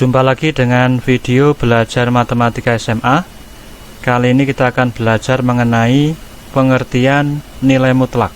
Jumpa lagi dengan video belajar matematika SMA. Kali ini kita akan belajar mengenai pengertian nilai mutlak.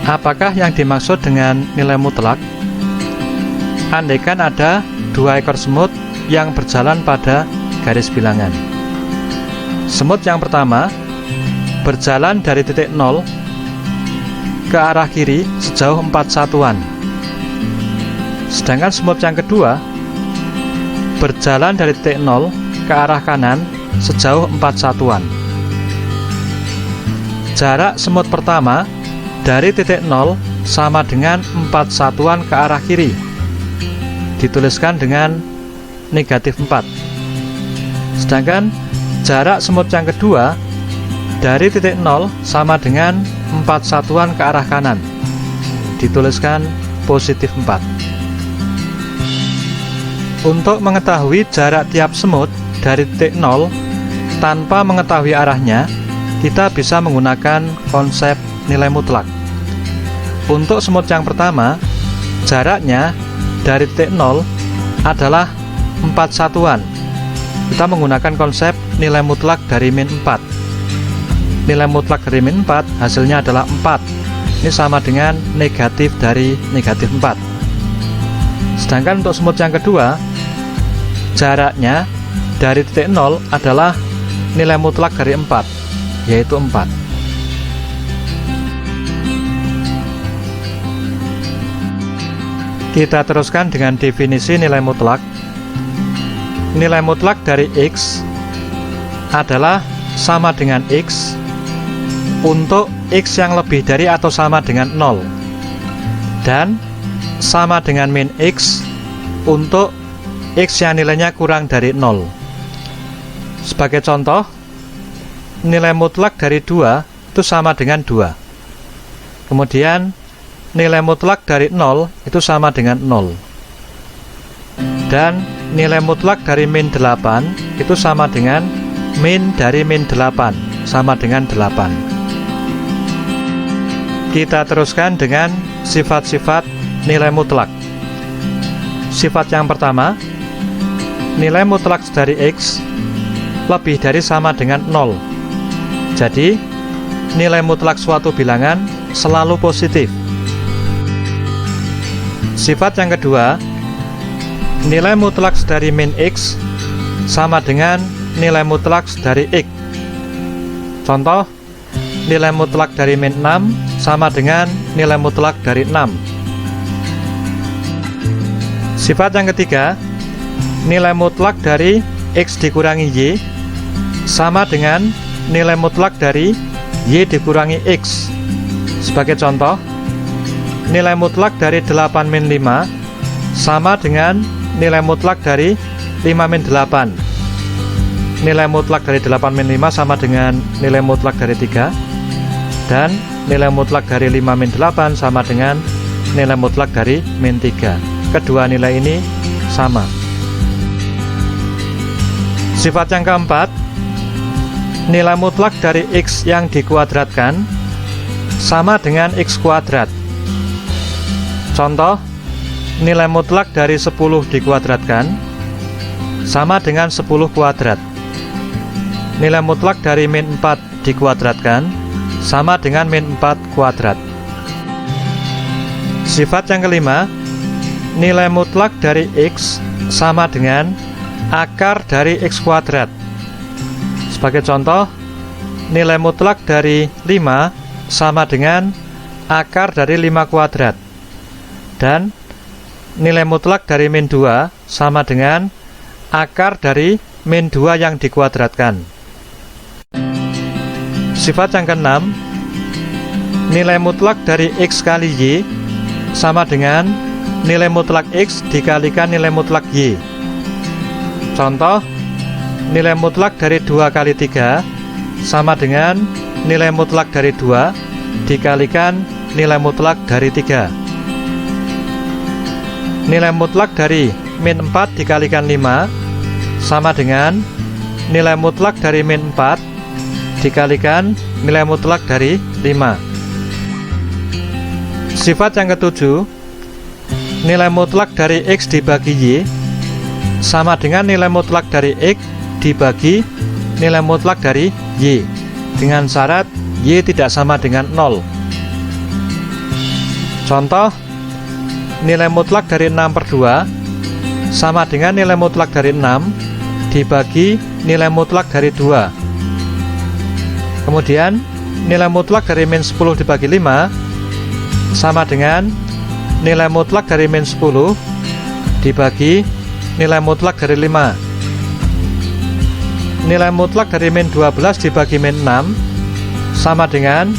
Apakah yang dimaksud dengan nilai mutlak? Andaikan ada dua ekor semut yang berjalan pada garis bilangan. Semut yang pertama berjalan dari titik 0 ke arah kiri sejauh 4 satuan. Sedangkan semut yang kedua berjalan dari titik 0 ke arah kanan sejauh 4 satuan. Jarak semut pertama dari titik 0 sama dengan 4 satuan ke arah kiri. Dituliskan dengan negatif 4. Sedangkan jarak semut yang kedua dari titik 0 sama dengan 4 satuan ke arah kanan. Dituliskan positif 4. Untuk mengetahui jarak tiap semut dari titik 0 tanpa mengetahui arahnya, kita bisa menggunakan konsep nilai mutlak. Untuk semut yang pertama, jaraknya dari titik 0 adalah 4 satuan. Kita menggunakan konsep nilai mutlak dari min 4. Nilai mutlak dari min 4 hasilnya adalah 4. Ini sama dengan negatif dari negatif 4. Sedangkan untuk semut yang kedua, jaraknya dari titik 0 adalah nilai mutlak dari 4, yaitu 4. Kita teruskan dengan definisi nilai mutlak. Nilai mutlak dari X adalah sama dengan X untuk X yang lebih dari atau sama dengan 0, dan sama dengan min X untuk X yang nilainya kurang dari 0. Sebagai contoh, nilai mutlak dari 2 itu sama dengan 2. Kemudian nilai mutlak dari 0 itu sama dengan 0. Dan nilai mutlak dari min 8 itu sama dengan min dari min 8, sama dengan 8. Kita teruskan dengan sifat-sifat nilai mutlak. Sifat yang pertama, nilai mutlak dari X lebih dari sama dengan 0. Jadi, nilai mutlak suatu bilangan selalu positif. Sifat yang kedua, nilai mutlak dari min X sama dengan nilai mutlak dari X. Contoh, nilai mutlak dari min 6 sama dengan nilai mutlak dari 6. Sifat yang ketiga, nilai mutlak dari X dikurangi Y sama dengan nilai mutlak dari Y dikurangi X. Sebagai contoh, nilai mutlak dari 8 min 5 sama dengan nilai mutlak dari 5 min 8. Nilai mutlak dari 8 min 5 sama dengan nilai mutlak dari 3. Dan nilai mutlak dari 5 min 8 sama dengan nilai mutlak dari min 3. Kedua nilai ini sama. Sifat yang keempat, nilai mutlak dari X yang dikuadratkan sama dengan X kuadrat. Contoh, nilai mutlak dari 10 dikuadratkan sama dengan 10 kuadrat. Nilai mutlak dari min 4 dikuadratkan sama dengan min 4 kuadrat. Sifat yang kelima, nilai mutlak dari X sama dengan akar dari X kuadrat. Sebagai contoh, nilai mutlak dari 5 sama dengan akar dari 5 kuadrat. Dan nilai mutlak dari min 2 sama dengan akar dari min 2 yang dikuadratkan. Sifat yang keenam, nilai mutlak dari X kali Y sama dengan nilai mutlak X dikalikan nilai mutlak Y. Contoh, nilai mutlak dari 2 kali 3 sama dengan nilai mutlak dari 2 dikalikan nilai mutlak dari 3. Nilai mutlak dari min 4 dikalikan 5 sama dengan nilai mutlak dari min 4 dikalikan nilai mutlak dari 5. Sifat yang ketujuh, nilai mutlak dari X dibagi Y sama dengan nilai mutlak dari X dibagi nilai mutlak dari Y, dengan syarat Y tidak sama dengan 0. Contoh, nilai mutlak dari 6/2 sama dengan nilai mutlak dari 6 dibagi nilai mutlak dari 2. Kemudian nilai mutlak dari min 10 dibagi 5 sama dengan nilai mutlak dari min 10 dibagi nilai mutlak dari 5. Nilai mutlak dari min 12 dibagi min 6 sama dengan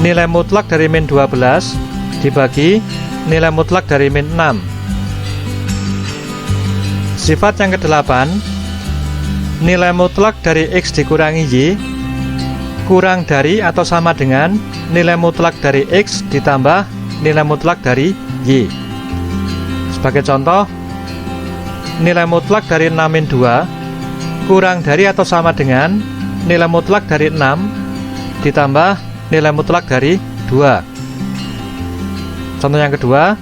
nilai mutlak dari min 12 dibagi nilai mutlak dari min 6. Sifat yang ke-8, nilai mutlak dari X dikurangi Y kurang dari atau sama dengan nilai mutlak dari X ditambah nilai mutlak dari Y. Sebagai contoh, nilai mutlak dari 6 min 2 kurang dari atau sama dengan nilai mutlak dari 6 ditambah nilai mutlak dari 2. Contoh yang kedua,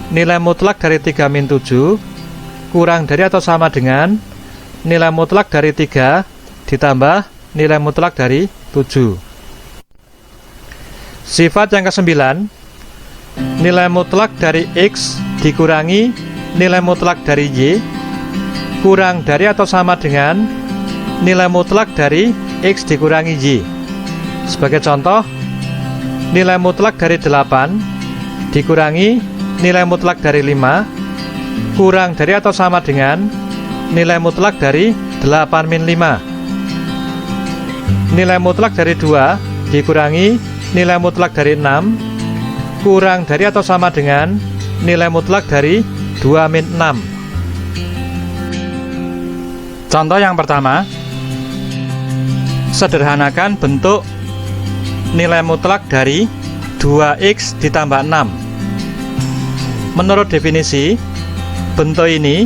nilai mutlak dari 3 min 7 kurang dari atau sama dengan nilai mutlak dari 3 ditambah nilai mutlak dari 7. Sifat yang ke-9, nilai mutlak dari X dikurangi nilai mutlak dari Y kurang dari atau sama dengan nilai mutlak dari X dikurangi Y. Sebagai contoh, nilai mutlak dari 8 dikurangi nilai mutlak dari 5 kurang dari atau sama dengan nilai mutlak dari 8 min 5. Nilai mutlak dari 2 dikurangi nilai mutlak dari 6 kurang dari atau sama dengan nilai mutlak dari 2 min 6. Contoh yang pertama, sederhanakan bentuk nilai mutlak dari 2X ditambah 6. Menurut definisi, bentuk ini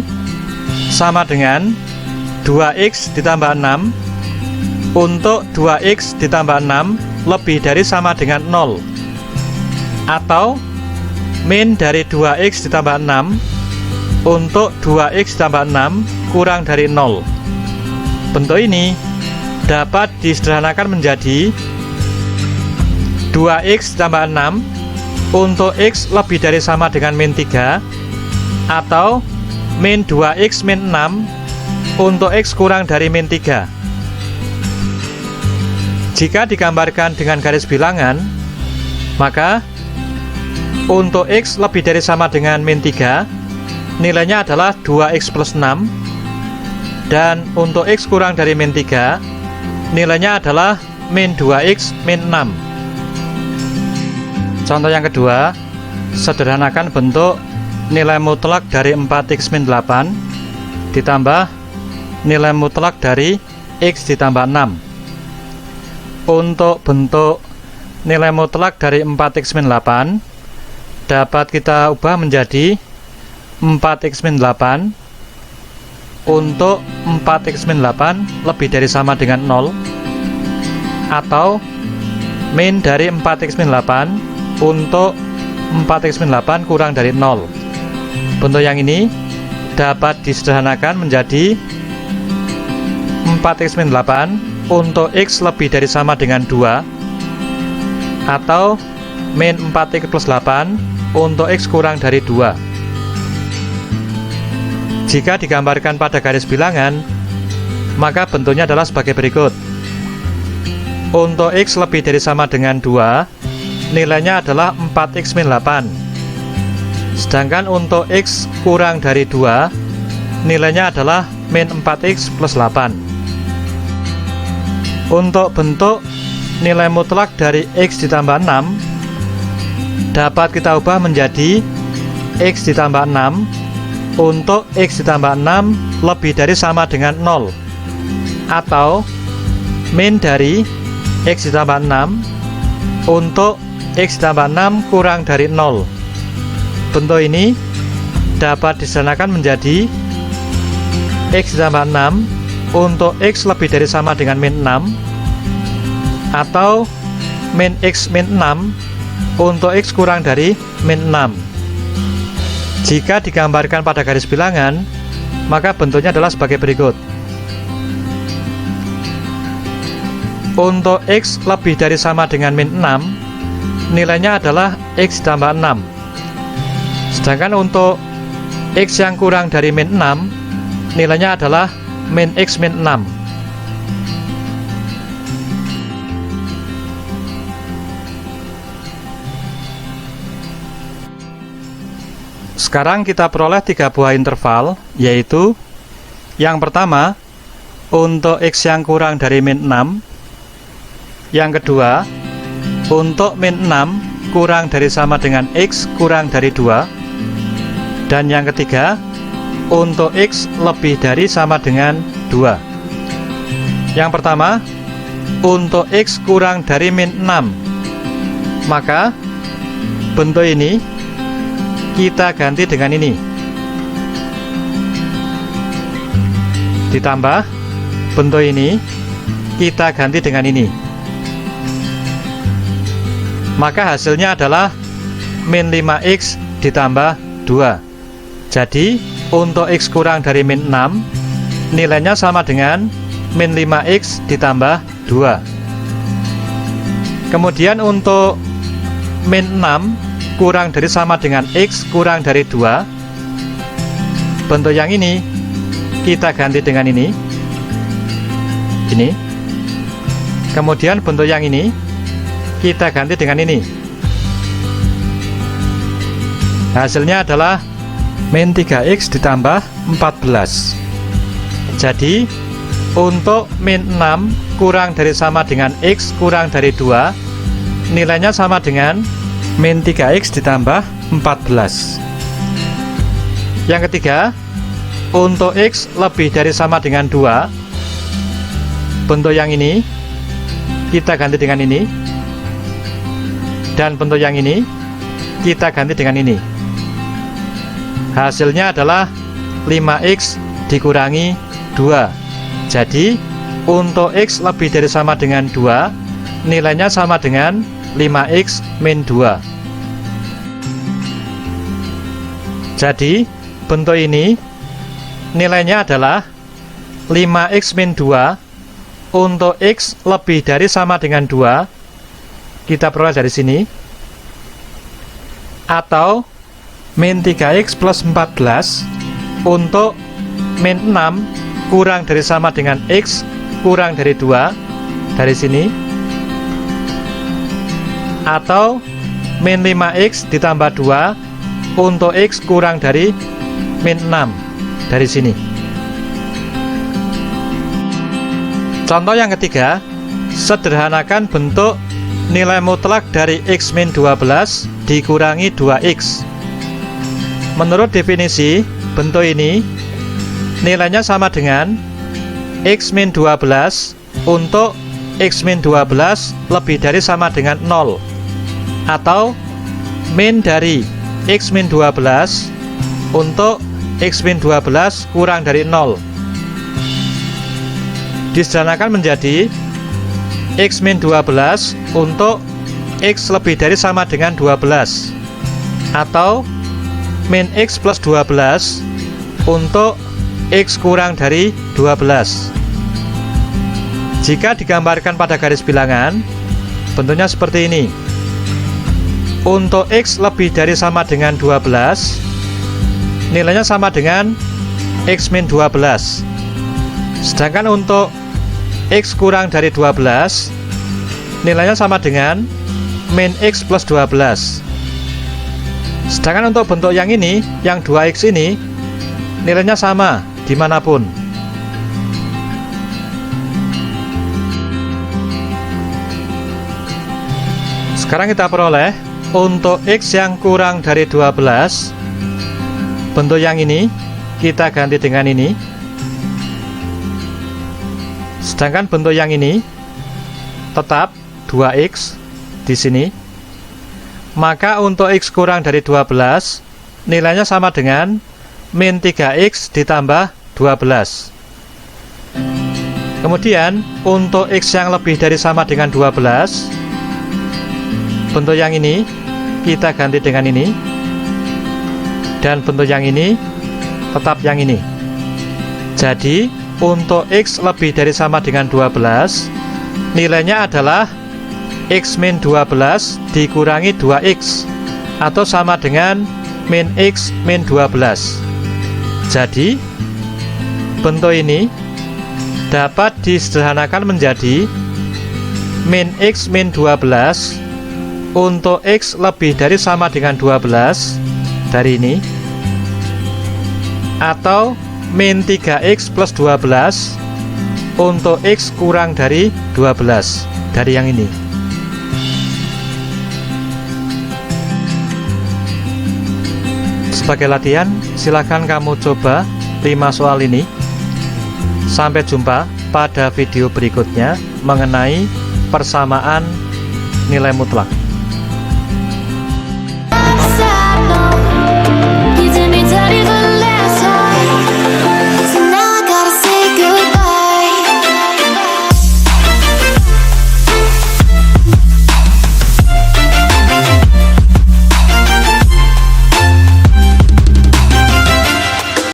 sama dengan 2X ditambah 6 untuk 2X ditambah 6 lebih dari sama dengan 0, atau min dari 2X ditambah 6 untuk 2X ditambah 6 kurang dari 0. Bentuk ini dapat disederhanakan menjadi 2X ditambah 6 untuk X lebih dari sama dengan min 3, atau min 2X min 6 untuk X kurang dari min 3. Jika digambarkan dengan garis bilangan, maka untuk X lebih dari sama dengan min 3, nilainya adalah 2X plus 6, dan untuk X kurang dari min 3, nilainya adalah min 2X min 6. Contoh yang kedua, sederhanakan bentuk nilai mutlak dari 4X min 8 ditambah nilai mutlak dari X ditambah 6. Untuk bentuk nilai mutlak dari 4X min 8 dapat kita ubah menjadi 4X min 8 untuk 4X min 8 lebih dari sama dengan 0, atau min dari 4X min 8 untuk 4X min 8 kurang dari 0. Bentuk yang ini dapat disederhanakan menjadi 4X min 8 untuk X lebih dari sama dengan 2, atau min 4X plus 8 untuk X kurang dari 2. Jika digambarkan pada garis bilangan, maka bentuknya adalah sebagai berikut. Untuk X lebih dari sama dengan 2, nilainya adalah 4X min 8. Sedangkan untuk X kurang dari 2, nilainya adalah min 4X plus 8. Untuk bentuk nilai mutlak dari X ditambah 6 dapat kita ubah menjadi X ditambah 6 untuk X ditambah 6 lebih dari sama dengan 0, atau min dari X ditambah 6 untuk X ditambah 6 kurang dari 0. Bentuk ini dapat disederhanakan menjadi X ditambah 6 untuk X lebih dari sama dengan min 6, atau min X min 6 untuk X kurang dari min 6. Jika digambarkan pada garis bilangan, maka bentuknya adalah sebagai berikut. Untuk X lebih dari sama dengan min 6, nilainya adalah X ditambah 6. Sedangkan untuk X yang kurang dari min 6, nilainya adalah min X min 6. Sekarang kita peroleh 3 buah interval, yaitu yang pertama, untuk X yang kurang dari min 6. Yang kedua, untuk min 6 kurang dari sama dengan X kurang dari 2. Dan yang ketiga, untuk X lebih dari sama dengan 2. Yang pertama, untuk X kurang dari min 6, maka bentuk ini kita ganti dengan ini. Ditambah bentuk ini kita ganti dengan ini. Maka hasilnya adalah min 5X ditambah 2. Jadi untuk X kurang dari min 6, nilainya sama dengan min 5X ditambah 2. Kemudian untuk min 6 kurang dari sama dengan X kurang dari 2, bentuk yang ini kita ganti dengan ini. Kemudian bentuk yang ini kita ganti dengan ini. Hasilnya adalah min 3X ditambah 14. Jadi untuk min 6 kurang dari sama dengan X kurang dari 2, nilainya sama dengan min 3X ditambah 14. Yang ketiga, untuk X lebih dari sama dengan 2, bentuk yang ini kita ganti dengan ini. Dan bentuk yang ini kita ganti dengan ini. Hasilnya adalah 5X dikurangi 2. Jadi untuk X lebih dari sama dengan 2, nilainya sama dengan 5X min 2. Jadi bentuk ini nilainya adalah 5X min 2 untuk X lebih dari sama dengan 2. Kita peroleh dari sini, atau min 3X plus 14 untuk min 6 kurang dari sama dengan X kurang dari 2 dari sini, atau min 5X ditambah 2 untuk X kurang dari min 6 dari sini. Contoh yang ketiga, sederhanakan bentuk nilai mutlak dari X min 12 dikurangi 2X. Menurut definisi, bentuk ini nilainya sama dengan X min 12 untuk X min 12 lebih dari sama dengan 0, atau min dari X min 12 untuk X min 12 kurang dari 0. Disederhanakan menjadi X min 12 untuk X lebih dari sama dengan 12, atau min X plus 12 untuk X kurang dari 12. Jika digambarkan pada garis bilangan, bentuknya seperti ini. Untuk X lebih dari sama dengan 12, nilainya sama dengan X min 12. Sedangkan untuk X kurang dari 12, nilainya sama dengan min X plus 12. Sedangkan untuk bentuk yang ini, yang 2X ini, nilainya sama dimanapun. Sekarang kita peroleh untuk X yang kurang dari 12, bentuk yang ini kita ganti dengan ini. Sedangkan bentuk yang ini tetap 2X di sini. Maka untuk X kurang dari 12, nilainya sama dengan min 3X ditambah 12. Kemudian untuk X yang lebih dari sama dengan 12, bentuk yang ini kita ganti dengan ini. Dan bentuk yang ini tetap yang ini. Jadi untuk X lebih dari sama dengan 12, nilainya adalah X min 12 dikurangi 2X, atau sama dengan min X min 12. Jadi bentuk ini dapat disederhanakan menjadi min X min 12 untuk X lebih dari sama dengan 12 dari ini, atau min 3X plus 12 untuk X kurang dari 12 dari yang ini. Sebagai latihan, silakan kamu coba 5 soal ini. Sampai jumpa pada video berikutnya mengenai persamaan nilai mutlak.